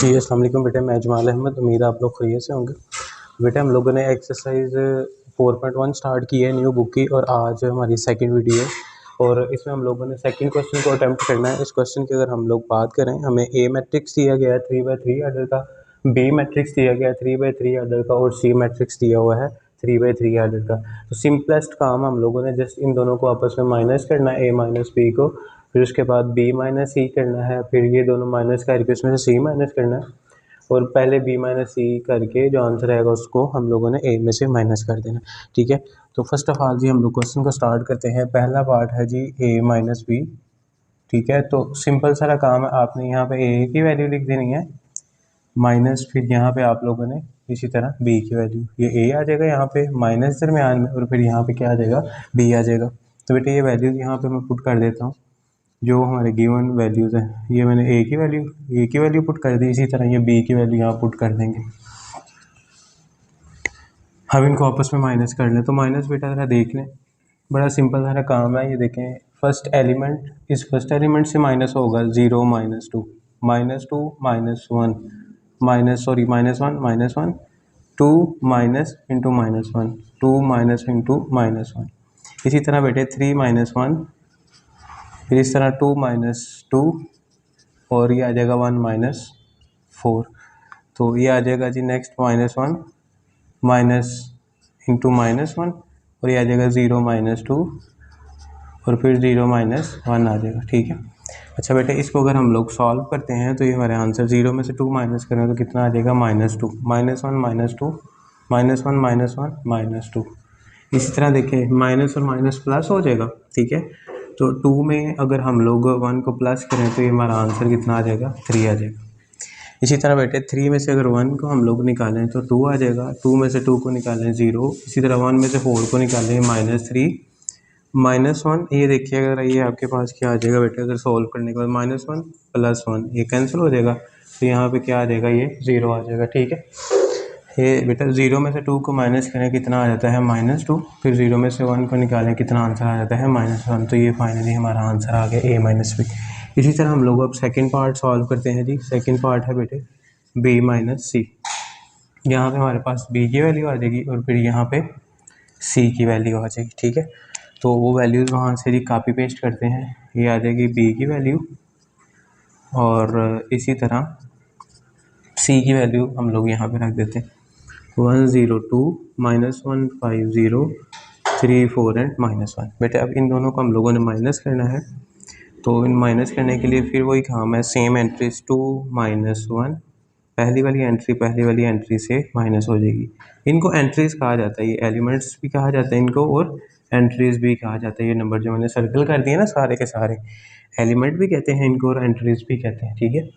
जी अस्सलाम वालेकुम बेटे, मैं जमाल अहमद। उम्मीद है आप लोग खैरियत से होंगे। बेटे हम लोगों ने एक्सरसाइज 4.1 स्टार्ट की है न्यू बुक की, और आज हमारी सेकंड वीडियो है और इसमें हम लोगों ने सेकंड क्वेश्चन को अटेम्प्ट करना है। इस क्वेश्चन की अगर हम लोग बात करें, हमें ए मैट्रिक्स दिया गया है 3/3 आर्डर का, बी मैट्रिक्स दिया गया है 3/3 आर्डर का, और सी मैट्रिक्स दिया हुआ है 3/3 आर्डर का। तो सिंपलेस्ट काम हम लोगों ने जस्ट इन दोनों को आपस में माइनस करना है, ए माइनस बी को, फिर उसके बाद बी माइनस सी करना है, फिर ये दोनों माइनस करके उसमें से सी माइनस करना है, और पहले बी माइनस सी करके जो आंसर आएगा उसको हम लोगों ने ए में से माइनस कर देना। ठीक है, तो फर्स्ट ऑफ ऑल जी हम लोग क्वेश्चन को स्टार्ट करते हैं। पहला पार्ट है जी ए माइनस बी। ठीक है, तो सिंपल सारा काम है, आपने यहाँ पे ए की वैल्यू लिख देनी है माइनस, फिर यहाँ पे आप लोगों ने इसी तरह बी की वैल्यू, ये ए आ जाएगा यहाँ पे माइनस दरमियान में, और फिर यहाँ पे क्या आ जाएगा, बी आ जाएगा। तो बेटे ये वैल्यूज यहाँ पे मैं पुट कर देता हूँ, जो हमारे गिवन वैल्यूज़ हैं। ये मैंने ए की वैल्यू पुट कर दी, इसी तरह ये बी की वैल्यू यहाँ पुट कर देंगे। हम इनको आपस में माइनस कर लें, तो माइनस बेटा ज़रा देख लें, बड़ा सिंपल सारा काम है। ये देखें, फर्स्ट एलिमेंट, इस फर्स्ट एलिमेंट से माइनस होगा 0 -2 -2 -1 -1 2 माइनस इंटू -1 2 माइनस इंटू -1। इसी तरह बेटे 3 -1, फिर इस तरह 2 -2, और ये आ जाएगा 1 -4। तो ये आ जाएगा जी नेक्स्ट -1 माइनस इंटू -1, और ये आ जाएगा 0 -2, और फिर 0 -1 आ जाएगा। ठीक है, अच्छा बेटे इसको अगर हम लोग सॉल्व करते हैं तो ये हमारे आंसर 0 में से 2 माइनस करें तो कितना आ जाएगा, -2 -1 -2 -1 -2। इसी तरह देखिए माइनस और माइनस प्लस हो जाएगा। ठीक है, तो 2 में अगर हम लोग 1 को प्लस करें तो ये हमारा आंसर कितना आ जाएगा, 3 आ जाएगा। इसी तरह बेटे 3 में से अगर 1 को हम लोग निकालें तो 2 आ जाएगा, 2 में से 2 को निकालें 0, इसी तरह 1 में से 4 को निकालें -3 -1। ये देखिए अगर ये आपके पास क्या आ जाएगा बेटे, अगर सोल्व करने के बाद -1 + 1 ये कैंसिल हो जाएगा, तो यहाँ पे क्या आ जाएगा, ये 0 आ जाएगा। ठीक है, ये बेटा 0 में से 2 को माइनस करें कितना आ जाता है, -2, फिर 0 में से 1 को निकालें कितना आंसर आ जाता है, -1। तो ये फाइनली हमारा आंसर आ गया a - b। इसी तरह हम लोग अब सेकंड पार्ट सॉल्व करते हैं जी। सेकंड पार्ट है बेटे b - c। यहाँ पे हमारे पास b की वैल्यू आ जाएगी, और फिर यहाँ पे c की वैल्यू आ जाएगी। ठीक है, तो वो वैल्यूज़ वहाँ से जी कॉपी पेस्ट करते हैं, ये आ जाएगी b की वैल्यू, और इसी तरह c की वैल्यू हम लोग यहाँ पे रख देते हैं 102 -150 34 एंड -1। बेटे अब इन दोनों को हम लोगों ने माइनस करना है, तो इन माइनस करने के लिए फिर वही काम है, सेम एंट्रीज 2 -1, पहली वाली एंट्री से माइनस हो जाएगी। इनको एंट्रीज कहा जाता है, ये एलिमेंट्स भी कहा जाता है इनको, और एंट्रीज भी कहा जाता है। ये नंबर जो मैंने सर्कल कर दिए ना सारे के सारे, एलिमेंट भी कहते हैं इनको और एंट्रीज भी कहते हैं। ठीक है,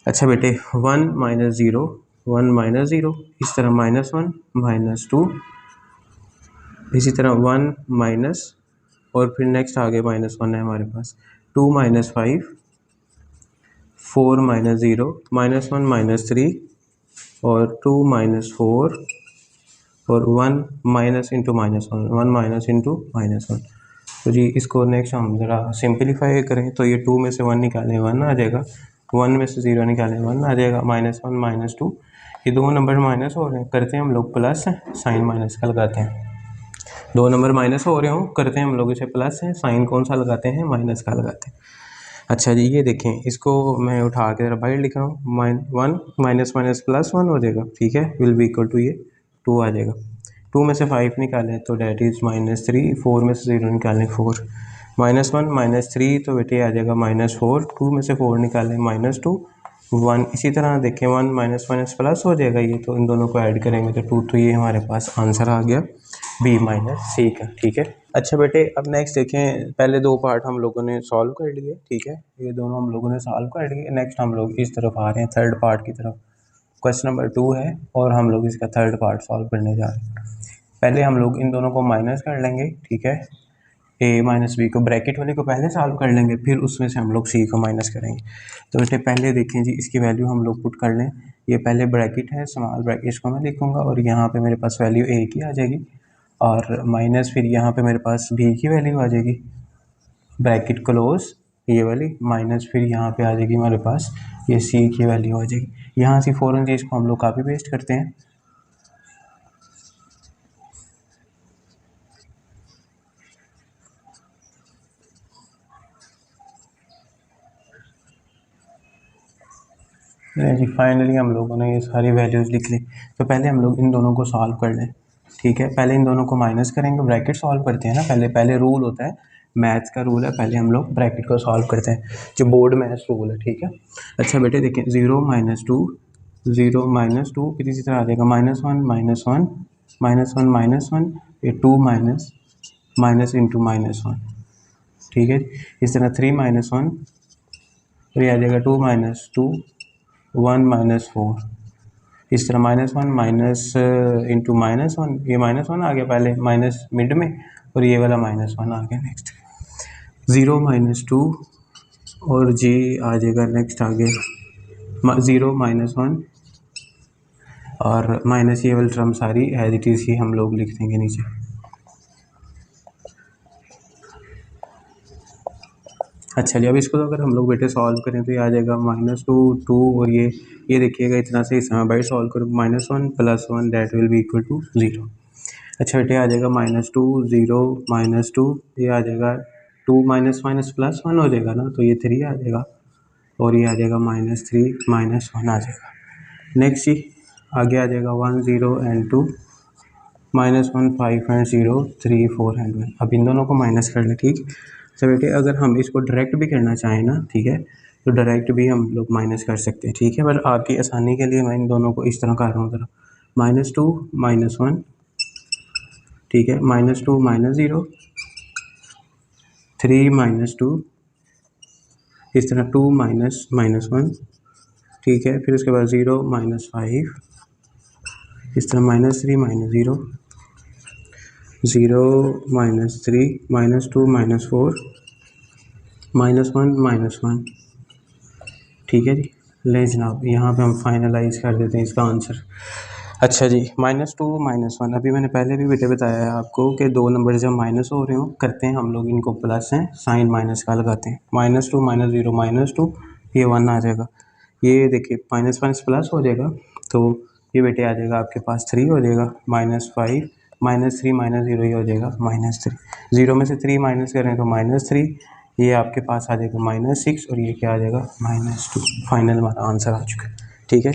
अच्छा बेटे 1 -0 1 -0, इस तरह -1 -2, इसी तरह 1 माइनस, और फिर नेक्स्ट आगे -1 है हमारे पास, 2 -5 4 -0 -1 -3, और 2 -4, और 1 माइनस इंटू -1 1 माइनस इंटू -1। तो जी इसको नेक्स्ट हम ज़रा सिंपलीफाई करें, तो ये 2 में से 1 निकालें 1 आ जाएगा, 1 में से 0 निकालें 1 आ जाएगा, -1 -2, ये दो नंबर माइनस हो रहे हैं, करते हैं हम लोग प्लस, साइन माइनस का लगाते हैं। दो नंबर माइनस हो रहे हो, करते हैं हम लोग इसे प्लस है, साइन कौन सा लगाते हैं, माइनस का लगाते हैं। अच्छा जी ये देखें, इसको मैं उठा के ज़रा बाहर लिख रहा हूँ, 1 माइनस माइनस +1 हो जाएगा। ठीक है, विल बी इक्वल टू ये 2 आ जाएगा। 2 में से 5 निकालें तो डैट इज़ -3, 4 में से 0 निकालें 4, -1 -3, तो बेटे आ जाएगा -4, 2 में से 4 निकालें -2 1, इसी तरह देखें 1 माइनस माइनस प्लस हो जाएगा ये, तो इन दोनों को ऐड करेंगे तो 2, तो ये हमारे पास आंसर आ गया b - c का। ठीक है, अच्छा बेटे अब नेक्स्ट देखें, पहले दो पार्ट हम लोगों ने सॉल्व कर लिए। ठीक है, ये दोनों हम लोगों ने सॉल्व कर लिए। नेक्स्ट हम लोग इस तरफ आ रहे हैं, थर्ड पार्ट की तरफ। क्वेश्चन नंबर 2 है और हम लोग इसका थर्ड पार्ट सॉल्व करने जा रहे हैं। पहले हम लोग इन दोनों को माइनस कर लेंगे। ठीक है, a - b को, ब्रैकेट वाले को पहले सॉल्व कर लेंगे, फिर उसमें से हम लोग c को माइनस करेंगे। तो बेटे पहले देखें जी, इसकी वैल्यू हम लोग पुट कर लें। ये पहले ब्रैकेट है, स्मॉल ब्रैकेट, इसको मैं लिखूंगा, और यहाँ पे मेरे पास वैल्यू a की आ जाएगी, और माइनस फिर यहाँ पे मेरे पास b की वैल्यू आ जाएगी, ब्रैकेट क्लोज ये वाली, माइनस फिर यहाँ पे आ जाएगी हमारे पास ये c की वैल्यू आ जाएगी। यहाँ से फ़ौरन जी इसको हम लोग कॉपी पेस्ट करते हैं। जी फाइनली हम लोगों ने ये सारी वैल्यूज़ लिख ली। तो पहले हम लोग इन दोनों को सॉल्व कर लें, ठीक है। पहले इन दोनों को माइनस करेंगे, ब्रैकेट सॉल्व करते हैं ना, पहले रूल होता है, मैथ्स का रूल है, पहले हम लोग ब्रैकेट को सॉल्व करते हैं, जो बोर्ड मैथ्स रूल है, ठीक है। अच्छा बेटे देखें, 0 - 2 फिर इसी तरह आ जाएगा -1 -1 -1 -1 ये 2 माइनस इंटू -1, ठीक है। इस तरह 3 - 1 फिर ये आ जाएगा 2 - 2 1 - 4, इस तरह -1 माइनस इंटू -1, ये -1 आ गया पहले माइनस मिड में, और ये वाला -1 आ गया नेक्स्ट। 0 - 2 और जी आ जाएगा नेक्स्ट आगे 0 -1 और माइनस ये वाली टर्म सारी एज इट इज़ ही हम लोग लिख देंगे नीचे। अच्छा जी, अब इसको तो अगर हम लोग बेटे सॉल्व करें तो ये आ जाएगा -2 2 और ये देखिएगा इतना से इस समय बाई सॉल्व करो, -1 + 1 that will be equal to 0। अच्छा बेटे आ जाएगा -2 0 -2, ये आ जाएगा 2 माइनस +1 हो जाएगा ना, तो ये 3 आ जाएगा, और ये आ जाएगा -3 -1 आ जाएगा। नेक्स्ट जी आगे आ जाएगा 1 0 and 2 -1 5 and 0 3 4 and 1। अब इन दोनों को माइनस कर लें, ठीक। तो बेटे अगर हम इसको डायरेक्ट भी करना चाहें ना, ठीक है, तो डायरेक्ट भी हम लोग माइनस कर सकते हैं, ठीक है। पर आपकी आसानी के लिए मैं इन दोनों को इस तरह कर रहा हूँ, ज़रा -2 -1, ठीक है, -2 -0 3 -2, इस तरह 2 -1, ठीक है। फिर उसके बाद 0 -5, इस तरह -3 -0 0 -3 -2 -4 -1 -1, ठीक है जी। ले जनाब यहाँ पे हम फाइनलाइज कर देते हैं इसका आंसर। अच्छा जी, -2 -1, अभी मैंने पहले भी बेटे बताया है आपको कि दो नंबर जब माइनस हो रहे हो करते हैं हम लोग इनको प्लस हैं, साइन माइनस का लगाते हैं। -2 -0 -2 ये 1 आ जाएगा, ये देखिए माइनस प्लस हो जाएगा, तो ये बेटे आ जाएगा आपके पास 3 हो जाएगा, -5 -3 -0 ये हो जाएगा -3, 0 में से 3 माइनस करें तो -3, ये आपके पास आ जाएगा -6 और ये क्या आ जाएगा -2। फाइनल हमारा आंसर आ चुका है, ठीक है।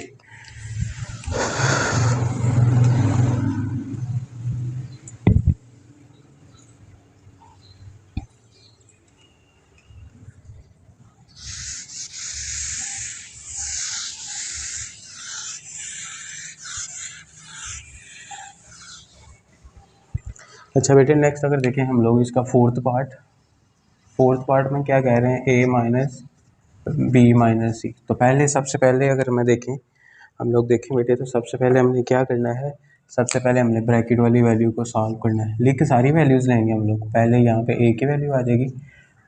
अच्छा बेटे नेक्स्ट अगर देखें हम लोग इसका फोर्थ पार्ट में क्या कह रहे हैं, a माइनस बी माइनस सी। तो पहले सबसे पहले अगर मैं देखें हम लोग देखें बेटे, तो सबसे पहले हमने क्या करना है, सबसे पहले हमने ब्रैकेट वाली वैल्यू को सॉल्व करना है। लिख के सारी वैल्यूज़ लेंगे हम लोग, पहले यहाँ पे a की वैल्यू आ जाएगी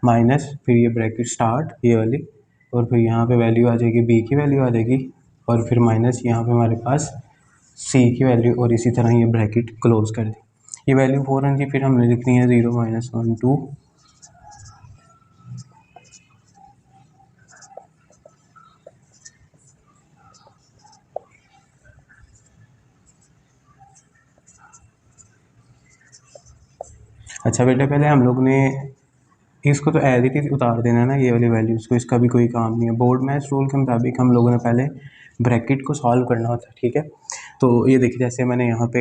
माइनस, फिर ये ब्रैकेट स्टार्ट ये वाली, और फिर यहाँ पे वैल्यू आ जाएगी b की वैल्यू आ जाएगी, और फिर माइनस यहाँ पे हमारे पास c की वैल्यू, और इसी तरह ये ब्रैकेट क्लोज कर दी। ये वैल्यू फ़ौरन की फिर हमने लिखनी है 0 -1 2। अच्छा बेटा पहले हम लोग ने इसको तो एज इट इज़ उतार देना है ना, ये वाली वैल्यूज़ को, इसका भी कोई काम नहीं है। बोर्ड मैथ्स रूल के मुताबिक हम लोगों ने पहले ब्रैकेट को सॉल्व करना होता है, ठीक है। तो ये देखिए जैसे मैंने यहाँ पे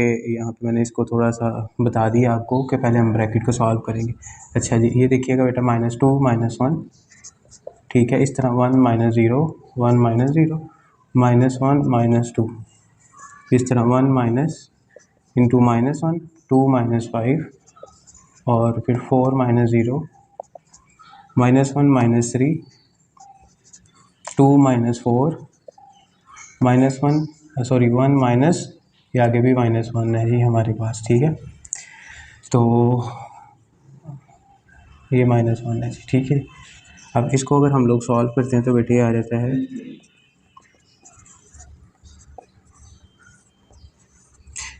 मैंने इसको थोड़ा सा बता दिया आपको कि पहले हम ब्रैकेट को सॉल्व करेंगे। अच्छा जी ये देखिएगा बेटा -2 -1, ठीक है, इस तरह 1 -0 1 -0 -1 -2, इस तरह 1 माइनस इंटू -1 2 -5 और फिर 4 -0 -1 -3 2 -4 -1 सॉरी 1 माइनस, ये आगे भी -1 है जी हमारे पास, ठीक है। तो ये -1 है जी, ठीक है। अब इसको अगर हम लोग सॉल्व करते हैं तो बेटे आ जाता है,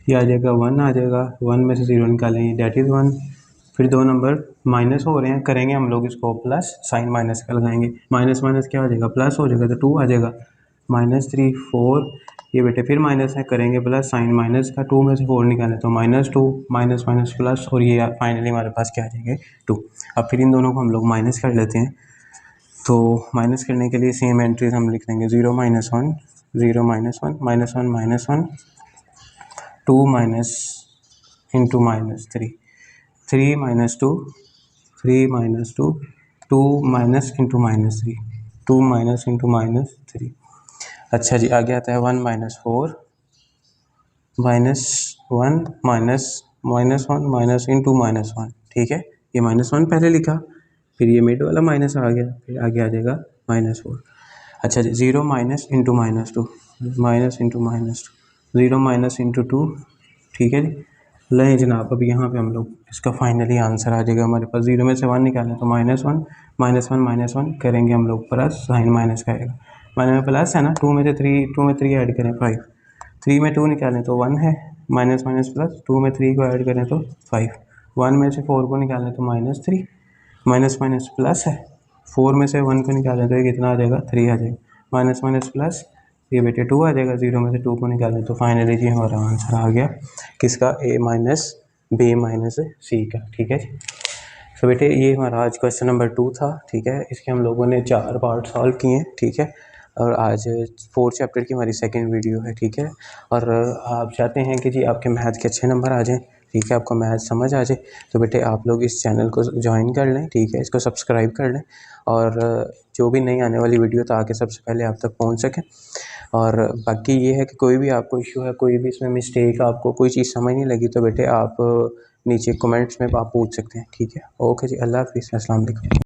ये आ जाएगा 1 आ जाएगा, 1 में से 0 निकालेंगे दैट इज़ 1, फिर दो नंबर माइनस हो रहे हैं, करेंगे हम लोग इसको प्लस, साइन माइनस का लगाएंगे, माइनस माइनस क्या हो जाएगा प्लस हो जाएगा, तो 2 आ जाएगा, -3 4, ये बेटे फिर माइनस है, करेंगे प्लस, साइन माइनस का, 2 में से 4 निकालें तो -2, माइनस माइनस प्लस, और ये फाइनली हमारे पास क्या आ जाएंगे 2। अब फिर इन दोनों को हम लोग माइनस कर लेते हैं। तो माइनस करने के लिए सेम एंट्रीज हम लिख देंगे, 0 -1 0 -1 -1 -1 2 minus into -3 3 -2 3 -2 2 minus into -3 2 minus into -3। अच्छा जी, आगे आता है 1 -4 -1 -1 माइनस इंटू -1, ठीक है। ये -1 पहले लिखा, फिर ये मिड वाला माइनस आ गया, फिर आगे आ जाएगा -4। अच्छा जी, 0 minus into -2 minus into -2 0 minus into 2, ठीक है जी। लें जनाब, अब यहाँ पे हम लोग इसका फाइनली आंसर आ जाएगा हमारे पास। 0 में से 1 निकालें तो -1 -1 करेंगे हम लोग प्लस, साइन माइनस का आएगा, माइनस में प्लस है ना, 2 में 3 ऐड करें 5, 3 में 2 निकालें तो 1 है, माइनस माइनस प्लस, 2 में 3 को ऐड करें तो 5, 1 में से 4 को निकालें तो -3, माइनस माइनस प्लस है, 4 में से 1 को निकालें तो ये कितना आ जाएगा 3 आ जाएगा, माइनस माइनस प्लस, ये बेटे 2 आ जाएगा, 0 में से 2 को निकालें तो फाइनली जी हमारा आंसर आ गया किसका, A minus B minus C का, ठीक है। तो बेटे ये हमारा आज क्वेश्चन नंबर 2 था, ठीक है। इसके हम लोगों ने 4 पार्ट सॉल्व किए हैं, ठीक है। और आज 4th चैप्टर की हमारी सेकंड वीडियो है, ठीक है। और आप चाहते हैं कि जी आपके मैथ के अच्छे नंबर आ जाएं, ठीक है, आपको मैथ समझ आ जाए, तो बेटे आप लोग इस चैनल को ज्वाइन कर लें, ठीक है, इसको सब्सक्राइब कर लें, और जो भी नई आने वाली वीडियो ताकि सबसे पहले आप तक पहुंच सकें। और बाकी ये है कि कोई भी आपको इशू है, कोई भी इसमें मिस्टेक, आपको कोई चीज़ समझ नहीं लगी, तो बेटे आप नीचे कमेंट्स में आप पूछ सकते हैं, ठीक है। ओके जी, अल्लाह हाफिज़, अस्सलाम वालेकुम।